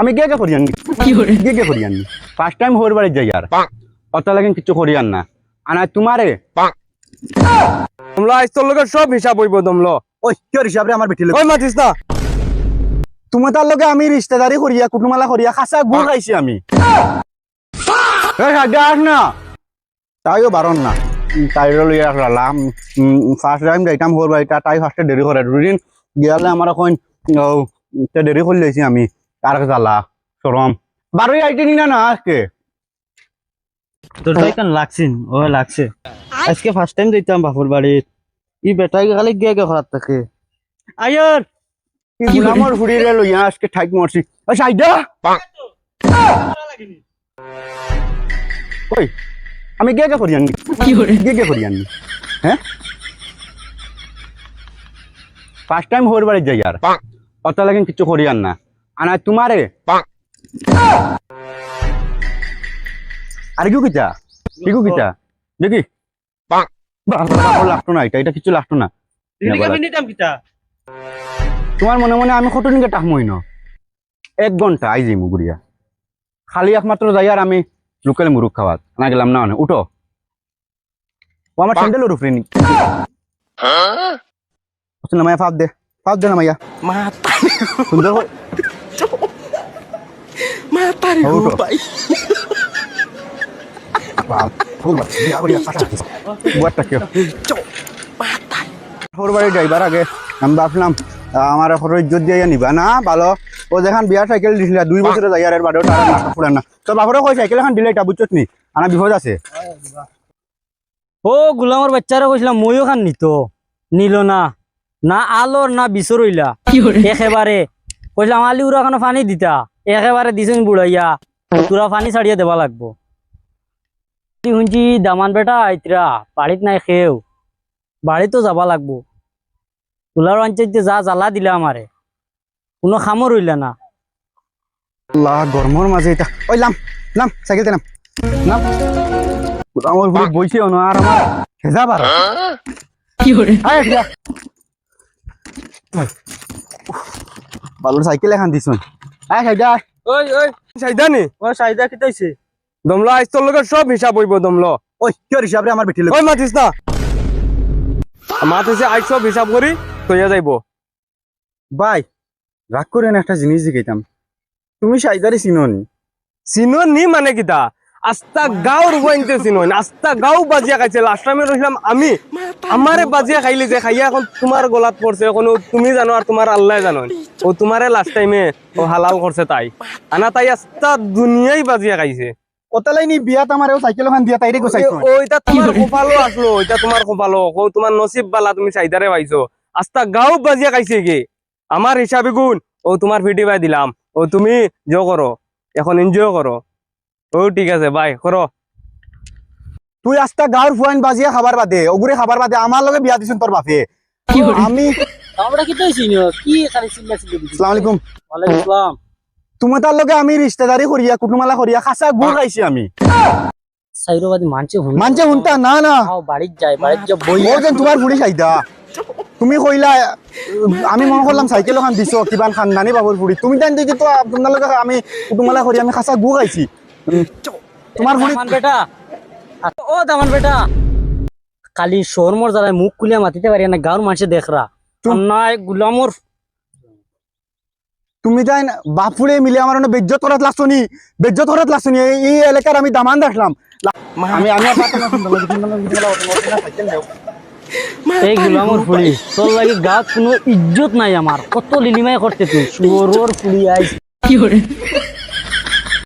আমি গে করি আনি গে করি আনি ফার্স্ট টাইম হোর বাড়ি যাই আর অত লাগেন কিছু করি আন না আনা তোমারে তোমরা আজ তোর লোকের সব হিসাব হইব তোমরা। ওই কি হিসাব রে আমার বেটি ওই মাতিস না। তুমি তার লগে আমি রিশতেদারি করিয়া কুটুমালা করিয়া খাসা গুড় খাইছি আমি আস না তাইও বারণ না তাই লইয়া রাখলাম ফার্স্ট টাইম যাইতাম হোর বাড়িটা তাই ফার্স্টে দেরি করে দুদিন গিয়ালে আমার এখন দেরি করে লইছি আমি তার জ্বালা সরম বারোই আইতে না না আজকে তোর ভাই কেন লাগছিন ও লাগছে আজকে ফার্স্ট টাইম যাইতাম বাপুর বাড়ি ই বেটাই খালি গে ঘর থাকে আয়র আমার হুড়িরে লইয়া আজকে ঠাইক মারছি সাইডা ওই আমি গে করি আনি গে করি আনি হ্যাঁ ফার্স্ট টাইম হোর বাড়ি যাই আর অত লাগেন কিছু করি আন না আনা তোমারে আর কিউ কিতা দেখি লাগতো না এটা কিছু লাগতো না তোমার মনে মনে আমি কত নিকে টাকমই ন 1 ঘন্টা আই যাই মুগুরিয়া খালি একমাত্র যাই আর আমি লোকাল মুরুখ খাওয়াত না গেলাম না উঠো ও আমার স্যান্ডেলের উপরে নি না মায়া ফাপ দে না মাইয়া সুন্দর ভাই ড্রাইভার আগে আমি ভাবলাম আমার ইজ্জত দিয়ে নিবা না ভালো ও যেখান বিয়ার সাইকেল দিছিল 2 বছরের যাইয়ার বাদেও তার নাকা ফুরান না তো বাপরে কই সাইকেল এখন দিলে এটা বুঝছত নি আনা বিপদ আছে ও গোলামর বাচ্চারা কইছিলাম মইও খান নিল না না আলোর না বিচর হইলা একেবারে কইলাম আলি উড়া খানো পানি দিতা একেবারে দিছেন বুড়াইয়া তোরা পানি ছাড়িয়ে দেবা লাগবো শুনছি দামান বেটা আইতরা বাড়িত নাই খেও বাড়ি তো যাবা লাগবো তোলার অঞ্চলতে যা জ্বালা দিলা আমারে কোনো খামর হইলা না গরমর মাঝে এটা ওই নাম সাইকেলতে নাম আমার পুরো বইছে না আর আমার খেজা বার ভালো সাইকেল এখন দিছুন ওই সাইদা নি ও সাইদা কি তৈছে তোমরা আজ তোর লোকের সব হিসাব হইব তোমরা। ওই কি হিসাব রে আমার বেটি ওই মাতিস না মাতিছে আজ সব হিসাব করি তৈয়া যাইব। ভাই রাগ করে একটা জিনিস দিকেইতাম তুমি সাইদারি চিনোনি চিনো মানে কিতা আস্তা গাঁওর বইনতে চিনো আস্তা গাঁও বাজিয়া খাইছে লাস্ট টাইমে রইলাম আমি আমারে বাজিয়া খাইলে যে খাইয়া এখন তোমার গলাত পড়ছে এখন তুমি জানো আর তোমার আল্লাহ জানো ও তোমারে লাস্ট টাইমে ও হালাল করছে তাই আনা তাই আস্তা দুনিয়াই বাজিয়া খাইছে কতালাই নি বিয়াত আমার সাইকেল ওখান দিয়া তাইরে গোছাইছো ওইটা তোমার কপালো আসলো ওইটা তোমার কপালো ও তোমার নসিব বালা তুমি সাইদারে পাইছো আস্তা গাঁও বাজিয়া খাইছে কি আমার হিসাবে গুণ ও তোমার ভিডিও বাই দিলাম ও তুমি জো করো এখন এনজয় করো ও ঠিক আছে বাই করো তুই আস্তা গাঁর ফুয়াইন বাজিয়া খাবার বাদে ওগুরে খাবার বাদে আমার লগে বিয়া দিছুন তোর বাপে আমি আমরা কি তৈছি কি খালি চিল্লা চিল্লি দিছি আসসালামু আলাইকুম ওয়ালাইকুম আসসালাম তুমি তার লগে আমি রিশতেদারি করিয়া কুটুমালা করিয়া খাসা গুড় খাইছি আমি সাইরোবাদী মানছে হুনতা না বাড়িত যায় বই ও যেন তোমার বুড়ি খাইদা তুমি কইলা আমি মনে করলাম সাইকেল ওখান দিছো কিবান খানদানি বাবুর বুড়ি তুমি জান দেখি তো আপনার লগে আমি কুটুমালা করি আমি খাসা গুড় খাইছি তোমার বুড়ি দামান বেটা ও দামান বেটা খালি শোরমোর জ্বালায় মুখ খুলিয়া মাতিতে পারি না গাঁর মানুষে দেখরা নাই গুলামর তুমি তাই বাপুরে মিলে আমার বেজ্জত করাত লাগছনি এই এলাকার আমি দামান দেখলাম আমি এই গুলামর ফুলি তোর লাগে গাছ কোনো ইজ্জত নাই আমার কত লিলিমাই করতে তুই শুয়োর ফুলি আইস